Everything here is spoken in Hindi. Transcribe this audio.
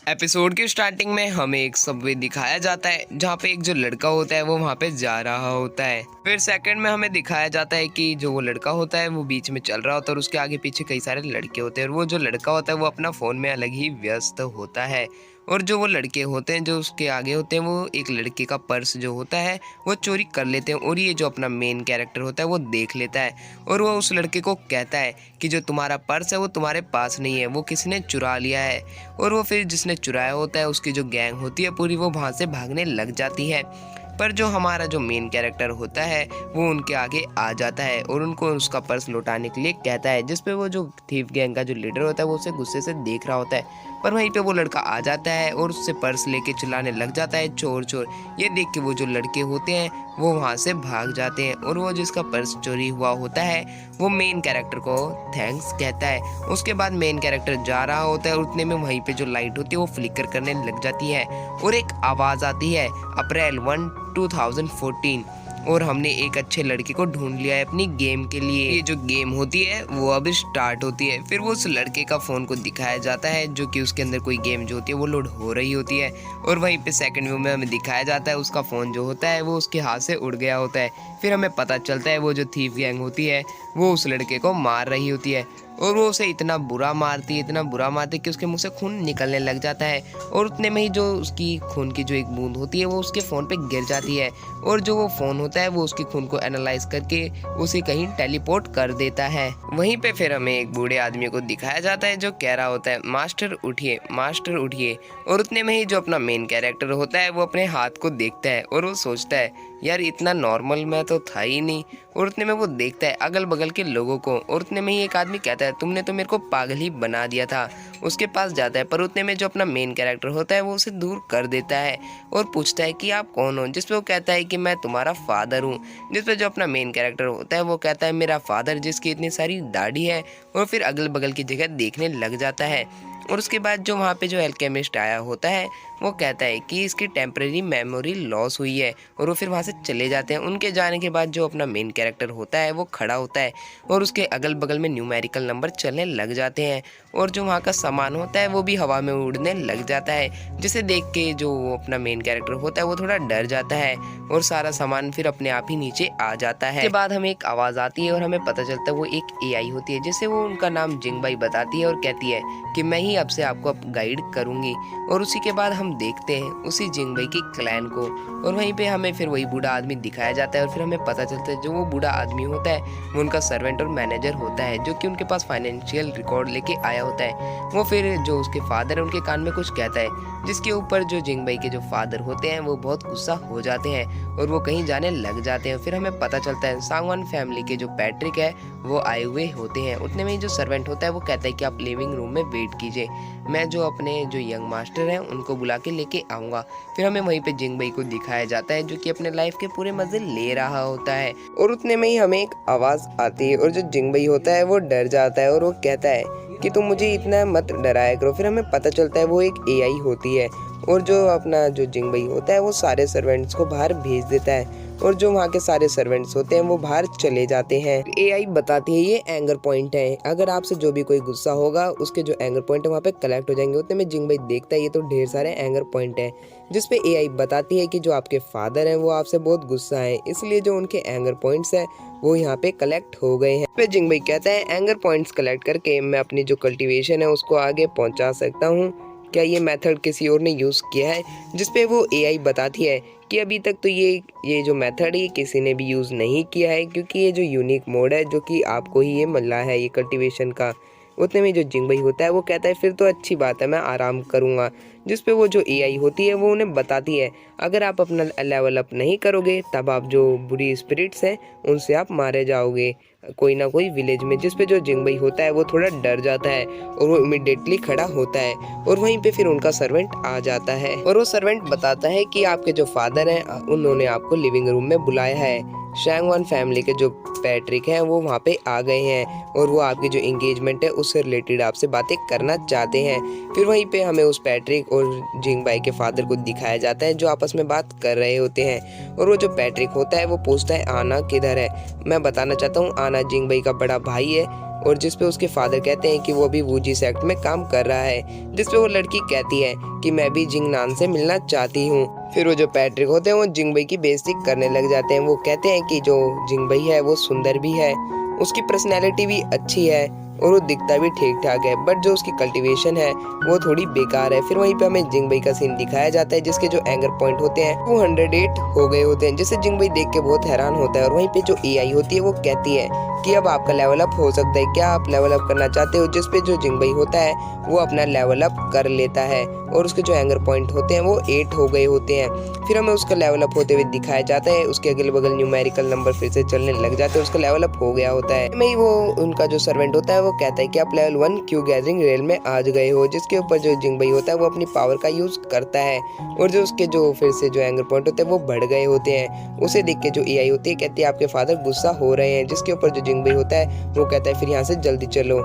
एपिसोड की स्टार्टिंग में हमें एक सबवे दिखाया जाता है जहाँ पे एक जो लड़का होता है वो वहाँ पे जा रहा होता है। फिर सेकंड में हमें दिखाया जाता है कि जो वो लड़का होता है वो बीच में चल रहा होता है और उसके आगे पीछे कई सारे लड़के होते हैं और वो जो लड़का होता है वो अपना फ़ोन में अलग ही व्यस्त होता है। और जो वो लड़के होते हैं जो उसके आगे होते हैं वो एक लड़के का पर्स जो होता है वो चोरी कर लेते हैं और ये जो अपना मेन कैरेक्टर होता है वो देख लेता है और वो उस लड़के को कहता है कि जो तुम्हारा पर्स है वो तुम्हारे पास नहीं है, वो किसी ने चुरा लिया है। और वो फिर जिसने चुराया होता है उसकी जो गैंग होती है पूरी वो वहाँ से भागने लग जाती है। पर जो हमारा जो मेन कैरेक्टर होता है वो उनके आगे आ जाता है और उनको उसका पर्स लौटाने के लिए कहता है, जिस पे वो जो थीफ गैंग का जो लीडर होता है वो उसे गुस्से से देख रहा होता है। पर वहीं पे वो लड़का आ जाता है और उससे पर्स लेके चिल्लाने लग जाता है, चोर चोर। ये देख के वो जो लड़के होते हैं वो वहाँ से भाग जाते हैं और वो जिसका पर्स चोरी हुआ होता है वो मेन कैरेक्टर को थैंक्स कहता है। उसके बाद मेन कैरेक्टर जा रहा होता है और उतने में वहीं पे जो लाइट होती है वो फ्लिकर करने लग जाती है और एक आवाज़ आती है, अप्रैल 1 2014 और हमने एक अच्छे लड़के को ढूंढ लिया है अपनी गेम के लिए। ये जो गेम होती है वो अब स्टार्ट होती है। फिर वो उस लड़के का फ़ोन को दिखाया जाता है जो कि उसके अंदर कोई गेम जो होती है वो लोड हो रही होती है और वहीं पे सेकंड व्यू में हमें दिखाया जाता है उसका फ़ोन जो होता है वो उसके हाथ से उड़ गया होता है। फिर हमें पता चलता है वो जो थीफ गैंग होती है वो उस लड़के को मार रही होती है और वो उसे इतना बुरा मारती है, इतना बुरा मारती है कि उसके मुंह से खून निकलने लग जाता है और उतने में ही जो उसकी खून की जो एक बूंद होती है वो उसके फ़ोन पे गिर जाती है और जो वो फ़ोन होता है वो उसकी खून को एनालाइज करके उसे कहीं टेलीपोर्ट कर देता है। वहीं पे फिर हमें एक बूढ़े आदमी को दिखाया जाता है जो कह रहा होता है, मास्टर उठिए, मास्टर उठिए। और उतने में ही जो अपना मेन कैरेक्टर होता है वो अपने हाथ को देखता है और वो सोचता है, यार इतना नॉर्मल मैं तो था ही नहीं। और उतने में वो देखता है अगल बगल के लोगों को और उतने में ही एक आदमी कहता है, तुमने तो मेरे को पागल ही बना दिया था। उसके पास जाता है पर उतने में जो अपना मेन कैरेक्टर होता है वो उसे दूर कर देता है और पूछता है कि आप कौन हो, जिस पे वो कहता है कि मैं तुम्हारा फादर हूँ। जिस पे जो अपना मेन कैरेक्टर होता है वो कहता है, मेरा फादर जिसकी इतनी सारी दाढ़ी है। और फिर अगल बगल की जगह देखने लग जाता है और उसके बाद जो वहाँ पे जो एल्केमिस्ट आया होता है वो कहता है कि इसकी टेम्परेरी मेमोरी लॉस हुई है और वो फिर वहाँ से चले जाते हैं। उनके जाने के बाद जो अपना मेन कैरेक्टर होता है वो खड़ा होता है और उसके अगल बगल में न्यूमेरिकल नंबर चलने लग जाते हैं और जो वहाँ का सामान होता है वो भी हवा में उड़ने लग जाता है, जिसे देख के जो वो अपना मेन कैरेक्टर होता है वो थोड़ा डर जाता है और सारा सामान फिर अपने आप ही नीचे आ जाता है। उसके बाद हमें एक आवाज़ आती है और हमें पता चलता है वो एक एआई होती है, जिसे वो उनका नाम जिंगबाई बताती है और कहती है कि मैं ही अब से आपको गाइड करूँगी। और उसी के बाद हम देखते हैं उसी जिंगबाई की क्लैन को और वहीं पे हमें फिर वही बूढ़ा आदमी दिखाया जाता है और फिर हमें पता चलता है जो वो बूढ़ा आदमी होता है वो उनका सर्वेंट और मैनेजर होता है जो कि उनके पास फाइनेंशियल रिकॉर्ड लेके आया होता है। वो फिर जो उसके फादर है उनके कान में कुछ कहता है, जिसके ऊपर जो जिंगबाई के जो फादर होते हैं वो बहुत गुस्सा हो जाते हैं और वो कहीं जाने लग जाते हैं। फिर हमें पता चलता है सांगवान फैमिली के जो पैट्रिक है वो आए हुए होते हैं। उतने में ही जो सर्वेंट होता है वो कहता है कि आप लिविंग रूम में वेट कीजिए, मैं जो अपने जो यंग मास्टर हैं उनको बुला के लेके आऊँगा। फिर हमें वहीं पे जिंगबाई को दिखाया जाता है जो कि अपने लाइफ के पूरे मज़े ले रहा होता है और उतने में ही हमें एक आवाज़ आती है और जो जिंगबाई होता है वो डर जाता है और वो कहता है कि तुम मुझे इतना मत डराया करो। फिर हमें पता चलता है वो एक एआई होती है और जो अपना जो जिंगबाई होता है वो सारे सर्वेंट्स को बाहर भेज देता है और जो वहाँ के सारे सर्वेंट्स होते हैं वो बाहर चले जाते हैं। एआई बताती है ये एंगर पॉइंट है, अगर आपसे जो भी कोई गुस्सा होगा उसके जो एंगर पॉइंट है वहाँ पे कलेक्ट हो जाएंगे। उतने में जिंगबाई देखता है ये तो ढेर सारे एंगर पॉइंट है, जिसपे एआई बताती है कि जो आपके फादर हैं वो आपसे बहुत गुस्सा है, इसलिए जो उनके एंगर पॉइंट्स है वो यहाँ पे कलेक्ट हो गए हैं। फिर जिंगबाई कहता है एंगर पॉइंट्स कलेक्ट करके मैं अपनी जो कल्टीवेशन है उसको आगे पहुँचा सकता हूँ, क्या ये मेथड किसी और ने यूज़ किया है? जिसपे वो एआई बताती है कि अभी तक तो ये जो मेथड है किसी ने भी यूज़ नहीं किया है, क्योंकि ये जो यूनिक मोड है जो कि आपको ही ये मिला है ये कल्टीवेशन का। उतने में जो जिंगबाई होता है वो कहता है फिर तो अच्छी बात है, मैं आराम करूँगा। जिस पे वो जो एआई होती है वो उन्हें बताती है अगर आप अपना लेवल अप नहीं करोगे तब आप जो बुरी स्पिरिट्स हैं उनसे आप मारे जाओगे कोई ना कोई विलेज में। जिस पे जो जिंगबाई होता है वो थोड़ा डर जाता है और वो इमिडिएटली खड़ा होता है और वहीं पे फिर उनका सर्वेंट आ जाता है और वो सर्वेंट बताता है कि आपके जो फादर हैं उन्होंने आपको लिविंग रूम में बुलाया है। शैंगवान फैमिली के जो पैट्रिक हैं वो वहाँ पे आ गए हैं और वो आपकी जो एंगेजमेंट है उससे रिलेटेड आपसे बातें करना चाहते हैं। फिर वहीं पे हमें उस पैट्रिक और जिंगबाई के फादर को दिखाया जाता है जो आपस में बात कर रहे होते हैं और वो जो पैट्रिक होता है वो पूछता है आना किधर है। मैं बताना चाहता हूँ आना जिंगबाई का बड़ा भाई है और जिसपे उसके फादर कहते हैं कि वो अभी वूजी सेक्ट में काम कर रहा है, जिसपे वो लड़की कहती है कि मैं भी जिंग नान से मिलना चाहती हूँ। फिर वो जो पैट्रिक होते हैं वो जिंगबई की बेइज्जती करने लग जाते हैं। वो कहते हैं कि जो जिंगबई है वो सुंदर भी है, उसकी पर्सनैलिटी भी अच्छी है और वो दिखता भी ठीक ठाक है, बट जो उसकी कल्टीवेशन है वो थोड़ी बेकार है। फिर वहीं पे हमें जिंगबई का सीन दिखाया जाता है जिसके जो एंगर पॉइंट होते हैं वो 108 हो गए होते हैं, जिससे जिंगबई देख के बहुत हैरान होता है। और वहीं पे जो एआई होती है वो कहती है कि अब आपका लेवल अप हो सकता है, क्या आप लेवल अप करना चाहते हो, जिसपे जो जिंगबई होता है वो अपना लेवल अप कर लेता है और उसके जो एंगर पॉइंट होते हैं वो 8 हो गए होते हैं। फिर हमें उसका लेवल अप होते हुए दिखाया जाता है, उसके अगल बगल न्यूमेरिकल नंबर फिर से चलने लग जाते हैं, उसका लेवल अप हो गया होता है। में ही वो उनका जो सर्वेंट होता है वो कहता है कि आप लेवल 1 क्यू गैदरिंग रेल में आ गए हो, जिसके ऊपर जो जिंगबई होता है वो अपनी पावर का यूज करता है और जो उसके जो फिर से जो एंगर पॉइंट होते हैं वो बढ़ गए होते हैं। उसे देख के जो एआई होती है कहती है आपके फादर गुस्सा हो रहे हैं, जिसके ऊपर जो जिंगबई होता है वो कहता है फिर यहाँ से जल्दी चलो।